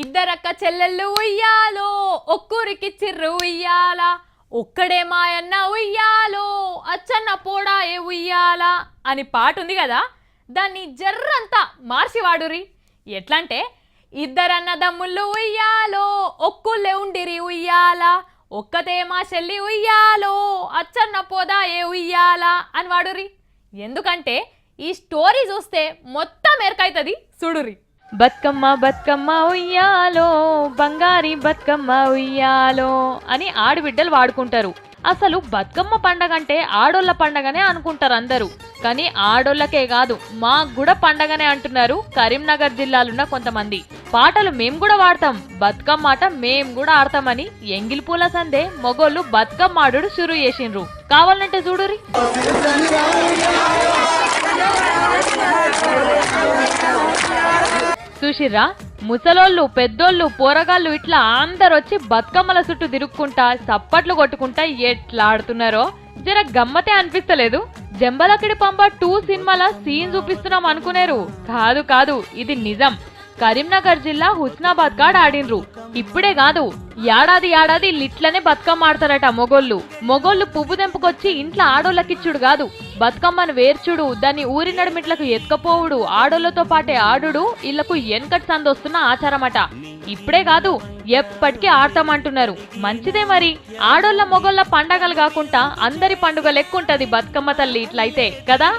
ఇద్దరక్క చెల్లెళ్ళు ఉయ్యాలో ఒక్కూరికి చిర్రు ఉయ్యాల ఒక్కడే మాయన్న ఉయ్యాలో అచ్చన్న పోడాయే ఉయ్యాల అని పాట ఉంది కదా. దాన్ని జర్రంతా మార్చి వాడురి. ఎట్లంటే ఇద్దరన్నదమ్ముళ్ళు ఉయ్యాలో ఒక్కుళ్ళే ఉండిరి ఉయ్యాల ఒక్కతే మా చెల్లి ఉయ్యాలో అచ్చన్న పోదాయే ఉయ్యాల అని వాడురి. ఎందుకంటే ఈ స్టోరీ చూస్తే మొత్తం ఎరకైతుంది చూడురి. బతుకమ్మ బతుకమ్మ ఉయ్యాలో బంగారి బతుకమ్మ ఉయ్యాలో అని ఆడబిడ్డలు వాడుకుంటారు. అసలు బతుకమ్మ పండగ అంటే ఆడోళ్ళ పండగనే అనుకుంటారు అందరూ. కానీ ఆడోళ్ళకే కాదు మాకు కూడా పండగనే అంటున్నారు కరీంనగర్ జిల్లాలున్న కొంతమంది. పాటలు మేము కూడా వాడతాం, బతుకమ్మ ఆట మేము కూడా ఆడతామని ఎంగిల్ పూల సందే మొగోళ్ళు బతుకమ్మ ఆడుడు షురు చేసిండ్రు. కావాలంటే చూడురి. చూసిర్రా, ముసలోళ్ళు పెద్దోళ్ళు పోరగాళ్ళు ఇట్లా అందరొచ్చి బతుకమ్మల చుట్టూ తిరుక్కుంటా చప్పట్లు కొట్టుకుంటా ఎట్లా ఆడుతున్నారో జర గమ్మతే అనిపిస్తలేదు? జంబలకిడి పంబ 2 సినిమాల సీన్ చూపిస్తున్నాం అనుకునేరు. కాదు కాదు, ఇది నిజం. కరీంనగర్ జిల్లా హుస్నాబాద్ కాడ ఆడిండ్రు. ఇప్పుడే కాదు, ఏడాది ఇట్లనే బతుకమ్మ ఆడతారట మొగోళ్ళు పువ్వు తెంపుకొచ్చి ఇంట్లో ఆడోళ్ళకిచ్చుడు కాదు, బతుకమ్మను వేర్చుడు, దాన్ని ఊరి నడిమిట్లకు ఎత్తుకపోవుడు, ఆడోళ్లతో పాటే ఆడుడు ఇళ్లకు ఎన్కట్ సందొస్తున్న ఆచారమట. ఇప్పుడే కాదు, ఎప్పటికీ ఆడతామంటున్నారు. మంచిదే మరి. ఆడోళ్ళ మొగోళ్ళ పండగలు కాకుండా అందరి పండుగ లెక్కుంటది బతుకమ్మ తల్లి ఇట్లయితే కదా.